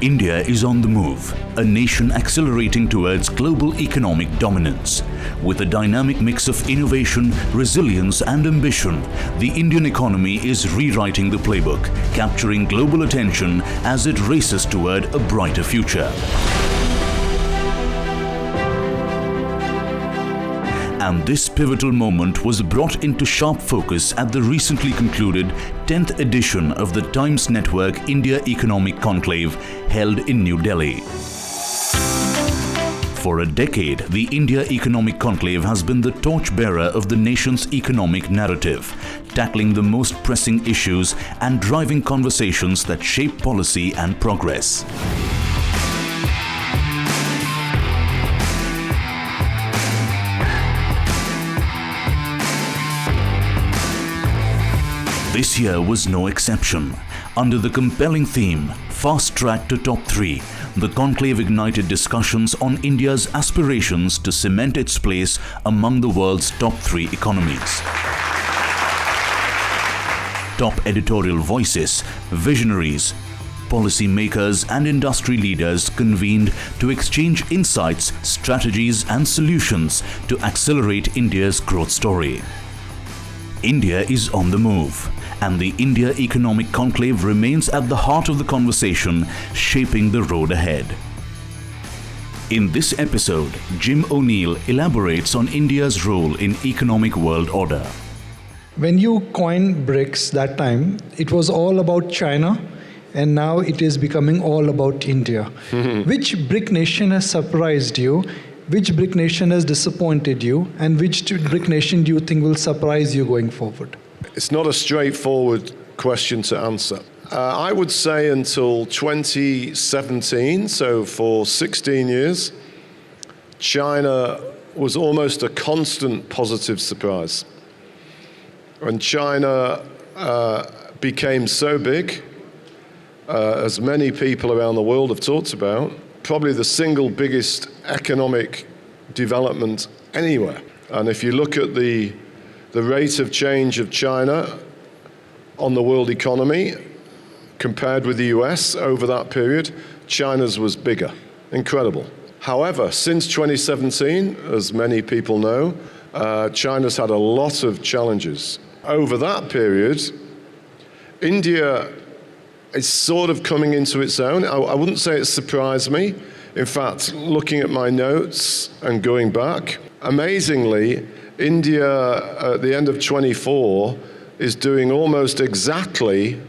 India is on the move, a nation accelerating towards global economic dominance. With a dynamic mix of innovation, resilience and ambition, the Indian economy is rewriting the playbook, capturing global attention as it races toward a brighter future. And this pivotal moment was brought into sharp focus at the recently concluded 10th edition of the Times Network India Economic Conclave held in New Delhi. For a decade, the India Economic Conclave has been the torchbearer of the nation's economic narrative, tackling the most pressing issues and driving conversations that shape policy and progress. This year was no exception. Under the compelling theme, Fast Track to Top 3, the conclave ignited discussions on India's aspirations to cement its place among the world's top 3 economies. Top editorial voices, visionaries, policymakers and industry leaders convened to exchange insights, strategies and solutions to accelerate India's growth story. India is on the move, and the India Economic Conclave remains at the heart of the conversation, shaping the road ahead. In this episode, Jim O'Neill elaborates on India's role in economic world order. When you coined BRICS that time, it was all about China, and now it is becoming all about India. Which BRIC nation has surprised you? Which BRIC nation has disappointed you? And which BRIC nation do you think will surprise you going forward? It's not a straightforward question to answer. I would say until 2017, so for 16 years, China was almost a constant positive surprise. And China became so big, as many people around the world have talked about, probably the single biggest economic development anywhere. And if you look at the rate of change of China on the world economy compared with the US over that period, China's was bigger. Incredible. However, since 2017, as many people know, China's had a lot of challenges. Over that period, India is sort of coming into its own. I wouldn't say it surprised me. In fact, looking at my notes and going back, amazingly, India at the end of 24 is doing almost exactly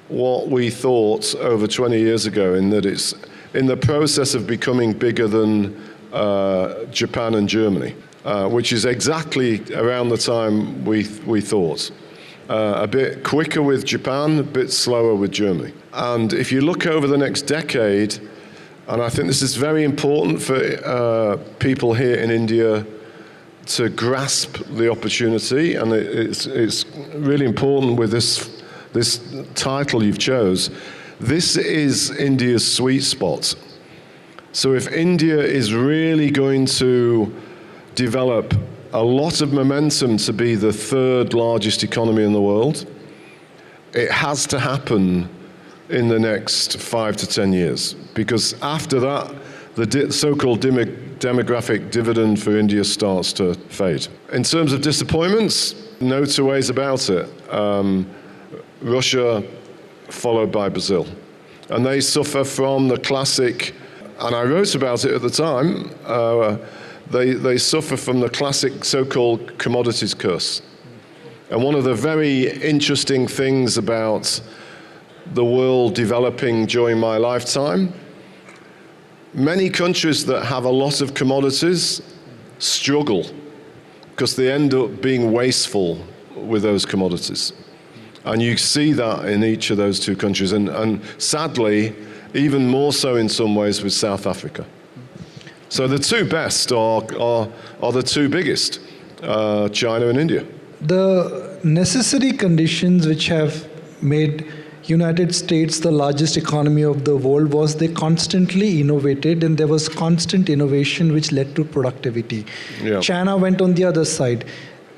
what we thought over 20 years ago, in that it's in the process of becoming bigger than Japan and Germany, which is exactly around the time we thought. A bit quicker with Japan, a bit slower with Germany. And if you look over the next decade, and I think this is very important for people here in India to grasp the opportunity, and it's really important with this title you've chose. This is India's sweet spot. So if India is really going to develop a lot of momentum to be the third largest economy in the world, it has to happen in the next 5 to 10 years. Because after that, the so-called demographic dividend for India starts to fade. In terms of disappointments, no two ways about it. Russia followed by Brazil. And they suffer from the classic, and I wrote about it at the time, they suffer from the classic so-called commodities curse. And one of the very interesting things about the world developing during my lifetime, many countries that have a lot of commodities struggle because they end up being wasteful with those commodities. And you see that in each of those two countries, and sadly, even more so in some ways with South Africa. So the two best are the two biggest, China and India. The necessary conditions which have made United States the largest economy of the world was they constantly innovated, and there was constant innovation which led to productivity. Yeah. China went on the other side.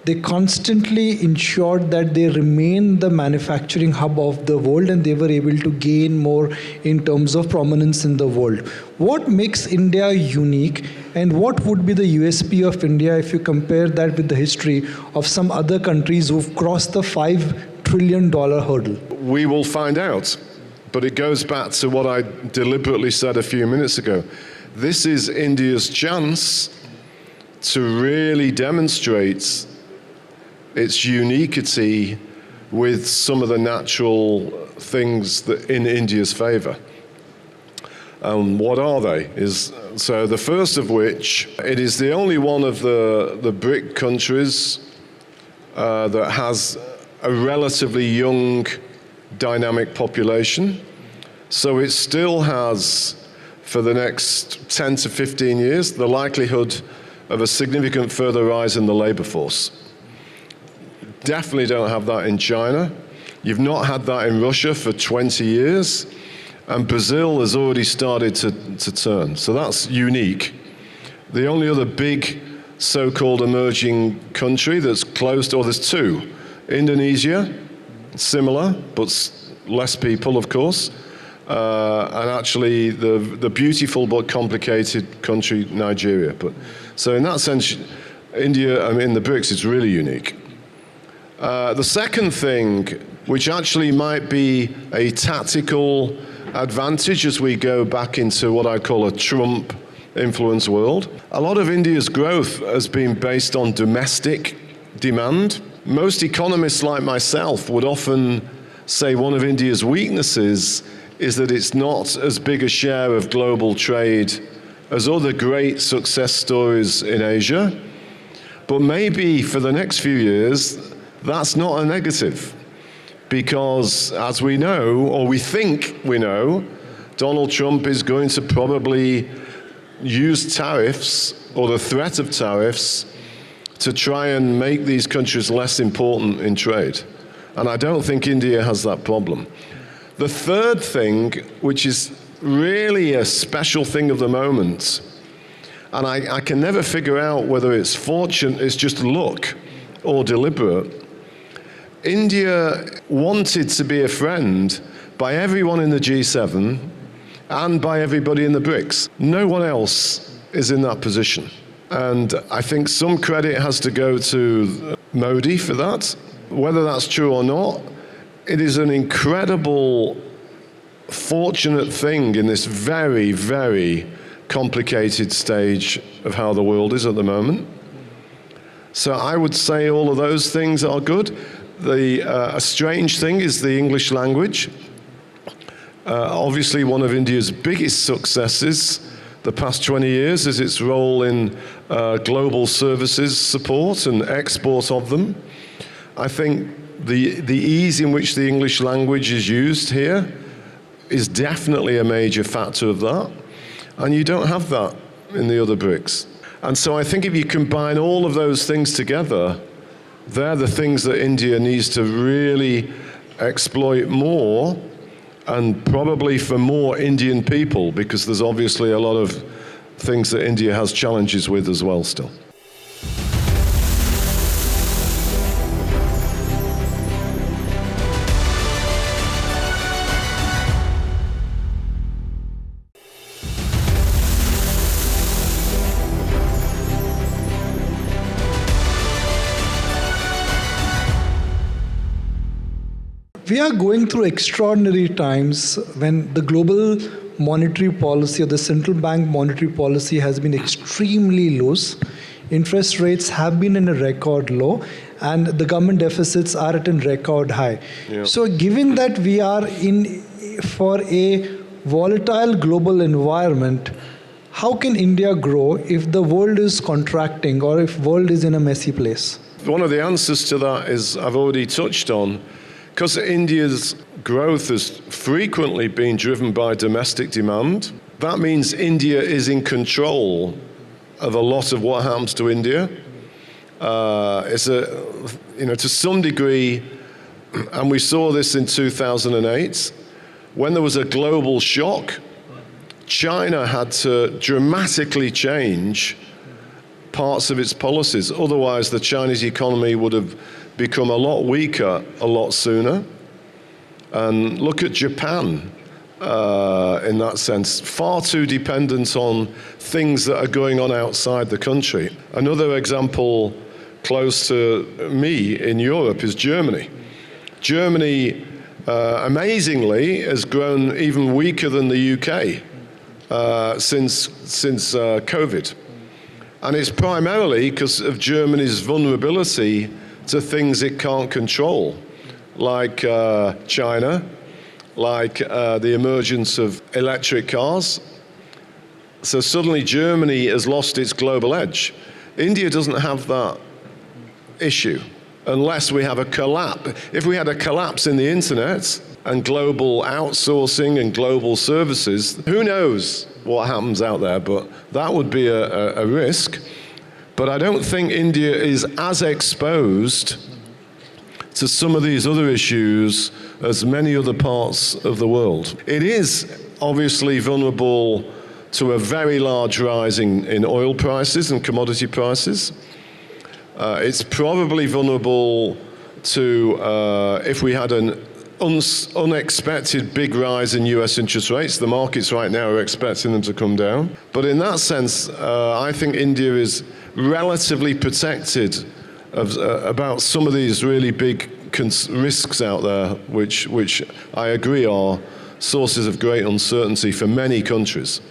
they constantly ensured that they remain the manufacturing hub of the world, and they were able to gain more in terms of prominence in the world. What makes India unique, and what would be the USP of India if you compare that with the history of some other countries who've crossed the $5 trillion hurdle? We will find out, but it goes back to what I deliberately said a few minutes ago. This is India's chance to really demonstrate its uniquity with some of the natural things that in India's favor. What are they? So the first of which, it is the only one of the BRIC countries that has a relatively young, dynamic population. So it still has, for the next 10 to 15 years, the likelihood of a significant further rise in the labor force. Definitely don't have that in China. You've not had that in Russia for 20 years. And Brazil has already started to turn. So that's unique. The only other big so-called emerging country that's close, or there's two. Indonesia, similar, but less people, of course. And actually the beautiful but complicated country, Nigeria. So in that sense, India, in the BRICS, is really unique. The second thing, which actually might be a tactical advantage as we go back into what I call a Trump influence world, a lot of India's growth has been based on domestic demand. Most economists like myself would often say one of India's weaknesses is that it's not as big a share of global trade as other great success stories in Asia. But maybe for the next few years, that's not a negative. Because as we know, or we think we know, Donald Trump is going to probably use tariffs or the threat of tariffs to try and make these countries less important in trade. And I don't think India has that problem. The third thing, which is really a special thing of the moment, and I can never figure out whether it's fortune, it's just luck or deliberate. India wanted to be a friend by everyone in the G7 and by everybody in the BRICS. No one else is in that position. And I think some credit has to go to Modi for that. Whether that's true or not, it is an incredible, fortunate thing in this very, very complicated stage of how the world is at the moment. So I would say all of those things are good. A strange thing is the English language. Obviously, one of India's biggest successes the past 20 years is its role in global services support and export of them. I think the ease in which the English language is used here is definitely a major factor of that. And you don't have that in the other BRICS. And so I think if you combine all of those things together, they're the things that India needs to really exploit more, and probably for more Indian people, because there's obviously a lot of things that India has challenges with as well still. We are going through extraordinary times when the global monetary policy or the central bank monetary policy has been extremely loose. Interest rates have been in a record low, and the government deficits are at a record high. Yeah. So given that we are in for a volatile global environment, how can India grow if the world is contracting or if world is in a messy place? One of the answers to that is I've already touched on. Because India's growth has frequently been driven by domestic demand, that means India is in control of a lot of what happens to India. To some degree, and we saw this in 2008, when there was a global shock, China had to dramatically change parts of its policies. Otherwise, the Chinese economy would have become a lot weaker a lot sooner. And look at Japan in that sense, far too dependent on things that are going on outside the country. Another example close to me in Europe is Germany. Germany, amazingly, has grown even weaker than the UK since COVID. And it's primarily because of Germany's vulnerability to things it can't control, like China, like the emergence of electric cars. So suddenly Germany has lost its global edge. India doesn't have that issue unless we have a collapse. If we had a collapse in the internet and global outsourcing and global services, who knows what happens out there, but that would be a risk. But I don't think India is as exposed to some of these other issues as many other parts of the world. It is obviously vulnerable to a very large rise in oil prices and commodity prices. It's probably vulnerable to, if we had an unexpected big rise in US interest rates. The markets right now are expecting them to come down. But in that sense, I think India is relatively protected about some of these really big risks out there, which I agree are sources of great uncertainty for many countries.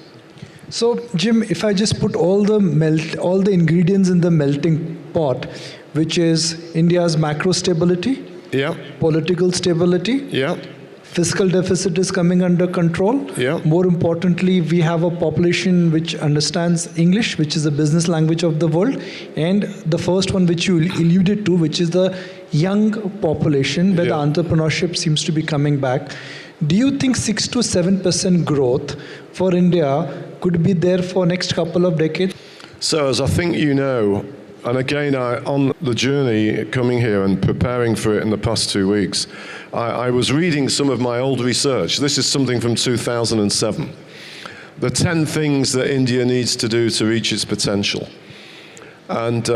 So, Jim, if I just put all the ingredients in the melting pot, which is India's macro stability, yeah, political stability, yeah, fiscal deficit is coming under control. Yeah. More importantly, we have a population which understands English, which is the business language of the world, and the first one which you alluded to, which is the young population, where the entrepreneurship seems to be coming back. Do you think 6 to 7% growth for India could be there for next couple of decades? So as I think you know, and again, on the journey coming here and preparing for it in the past 2 weeks, I was reading some of my old research. This is something from 2007. The 10 things that India needs to do to reach its potential. And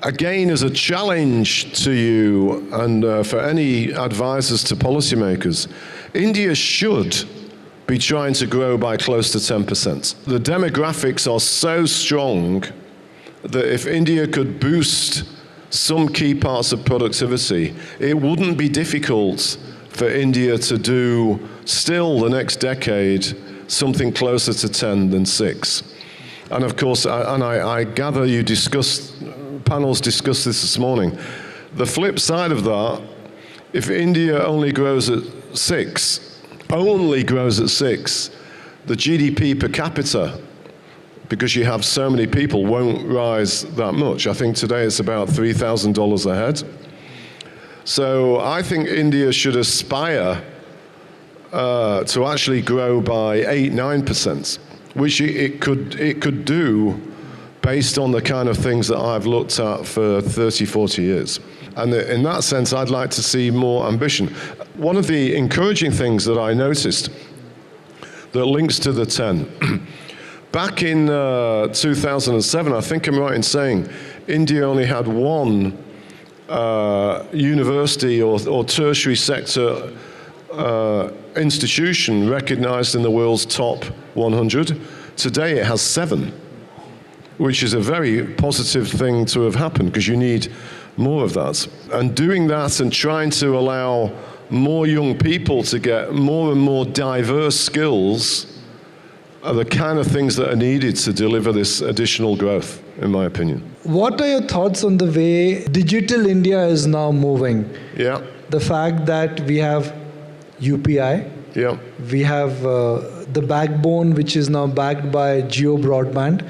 again, as a challenge to you and for any advisors to policymakers, India should be trying to grow by close to 10%. The demographics are so strong that if India could boost some key parts of productivity, it wouldn't be difficult for India to do still the next decade something closer to 10 than 6. And of course, I gather you panels discussed this morning. The flip side of that, if India only grows at 6, the GDP per capita, because you have so many people, won't rise that much. I think today it's about $3,000 a head. So I think India should aspire to actually grow by 8-9%, which it could do based on the kind of things that I've looked at for 30, 40 years. And in that sense, I'd like to see more ambition. One of the encouraging things that I noticed that links to the 10, back in 2007, I think I'm right in saying, India only had one university or tertiary sector institution recognized in the world's top 100. Today it has 7, which is a very positive thing to have happened because you need more of that. And doing that and trying to allow more young people to get more and more diverse skills are the kind of things that are needed to deliver this additional growth, in my opinion. What are your thoughts on the way digital India is now moving? Yeah. The fact that we have UPI, Yeah. we have the backbone which is now backed by Geo broadband.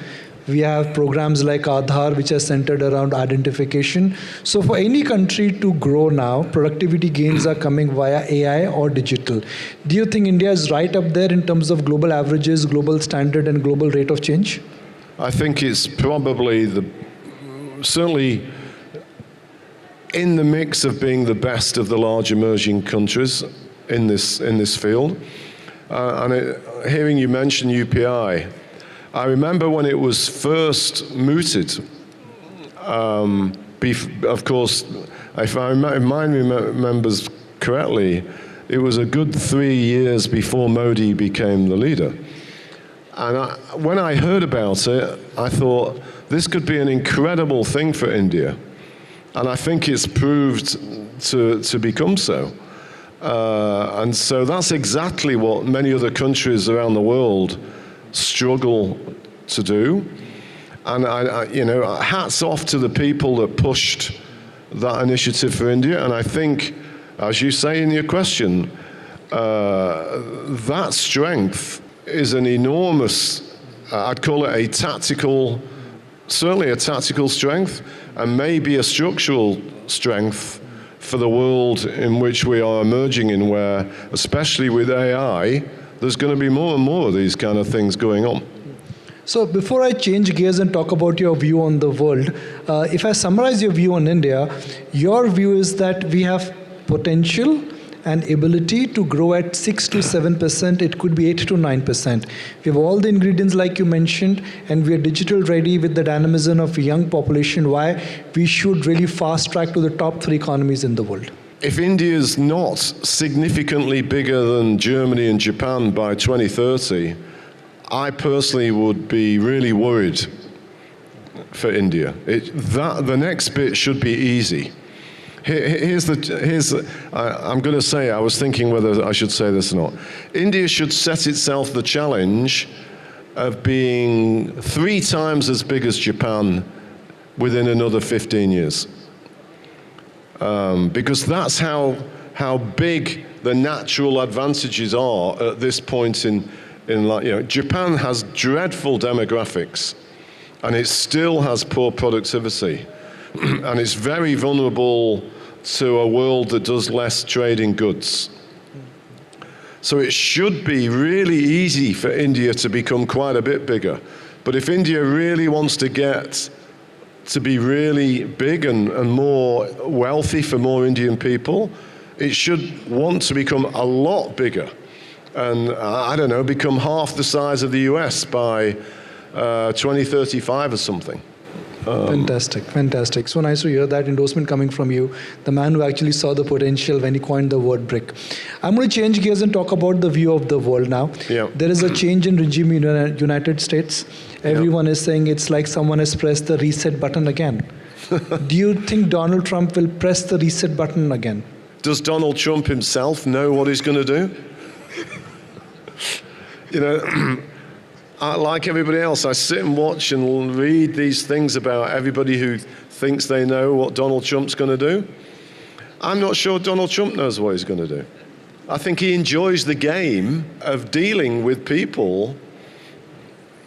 We have programs like Aadhaar, which are centered around identification. So for any country to grow now, productivity gains are coming via AI or digital. Do you think India is right up there in terms of global averages, global standard, and global rate of change? I think it's probably certainly in the mix of being the best of the large emerging countries in this field. Hearing you mention UPI, I remember when it was first mooted, of course, if my mind remembers correctly, it was a good 3 years before Modi became the leader. And when I heard about it, I thought, this could be an incredible thing for India. And I think it's proved to become so. And so that's exactly what many other countries around the world struggle to do. And hats off to the people that pushed that initiative for India. And I think, as you say in your question, that strength is an enormous, I'd call it a tactical, certainly a tactical strength, and maybe a structural strength for the world in which we are emerging in, where, especially with AI, there's going to be more and more of these kind of things going on. So before I change gears and talk about your view on the world, if I summarize your view on India, your view is that we have potential and ability to grow at 6 to 7%, it could be 8 to 9%. We have all the ingredients like you mentioned, and we are digital ready with the dynamism of a young population, why we should really fast track to the top 3 economies in the world. If India is not significantly bigger than Germany and Japan by 2030, I personally would be really worried for India. The next bit should be easy. I'm going to say, I was thinking whether I should say this or not. India should set itself the challenge of being 3 times as big as Japan within another 15 years. Because that's how big the natural advantages are at this point in Japan has dreadful demographics, and it still has poor productivity, and it's very vulnerable to a world that does less trade in goods. So it should be really easy for India to become quite a bit bigger. But if India really wants to get to be really big and more wealthy for more Indian people, it should want to become a lot bigger. And I don't know, become half the size of the US by 2035 or something. Fantastic. So nice to hear that endorsement coming from you, the man who actually saw the potential when he coined the word BRIC. I'm going to change gears and talk about the view of the world now. Yeah. There is a change in regime in the United States. Everyone is saying it's like someone has pressed the reset button again. Do you think Donald Trump will press the reset button again? Does Donald Trump himself know what he's going to do? Like everybody else, I sit and watch and read these things about everybody who thinks they know what Donald Trump's going to do. I'm not sure Donald Trump knows what he's going to do. I think he enjoys the game of dealing with people.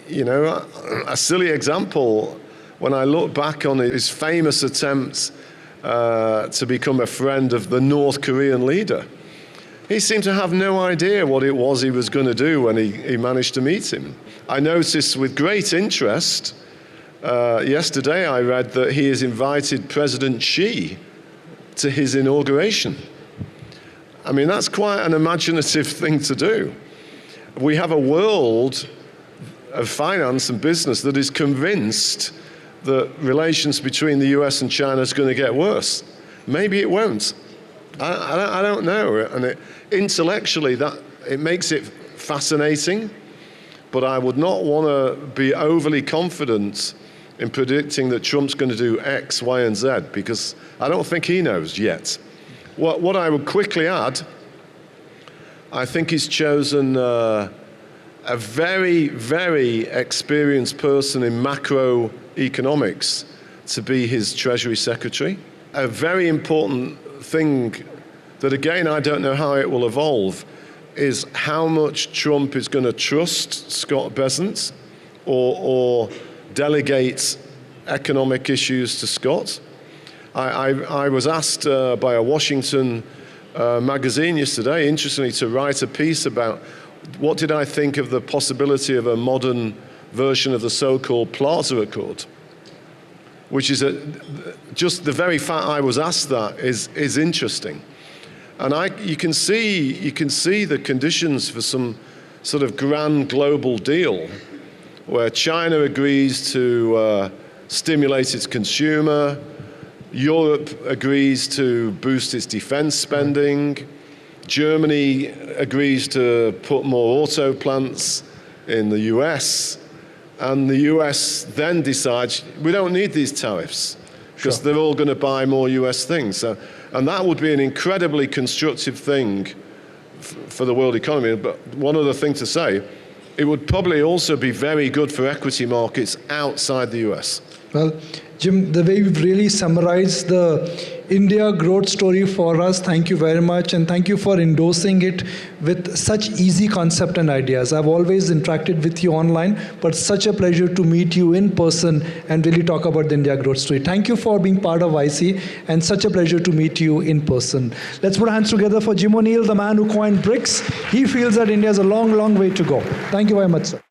A silly example, when I look back on his famous attempt to become a friend of the North Korean leader, he seemed to have no idea what it was he was going to do when he managed to meet him. I noticed with great interest, yesterday I read that he has invited President Xi to his inauguration. I mean, that's quite an imaginative thing to do. We have a world of finance and business that is convinced that relations between the US and China is going to get worse. Maybe it won't. I don't know. And intellectually, it makes it fascinating, but I would not want to be overly confident in predicting that Trump's going to do X, Y, and Z, because I don't think he knows yet. What I would quickly add, I think he's chosen a very, very experienced person in macroeconomics to be his Treasury Secretary. A very important thing that, again, I don't know how it will evolve, is how much Trump is going to trust Scott Bessent or delegate economic issues to Scott. I was asked by a Washington magazine yesterday, interestingly, to write a piece about what did I think of the possibility of a modern version of the so-called Plaza Accord, which is just the very fact I was asked that is interesting. And you can see the conditions for some sort of grand global deal where China agrees to stimulate its consumer, Europe agrees to boost its defense spending, Germany agrees to put more auto plants in the US, and the US then decides we don't need these tariffs because they're all going to buy more US things. So, and that would be an incredibly constructive thing for the world economy. But one other thing to say, it would probably also be very good for equity markets outside the US. Well, Jim, the way you've really summarized the India growth story for us, thank you very much, and thank you for endorsing it with such easy concept and ideas. I've always interacted with you online, but such a pleasure to meet you in person and really talk about the India growth story. Thank you for being part of IC, and such a pleasure to meet you in person. Let's put our hands together for Jim O'Neill, the man who coined BRICS. He feels that India has a long, long way to go. Thank you very much, sir.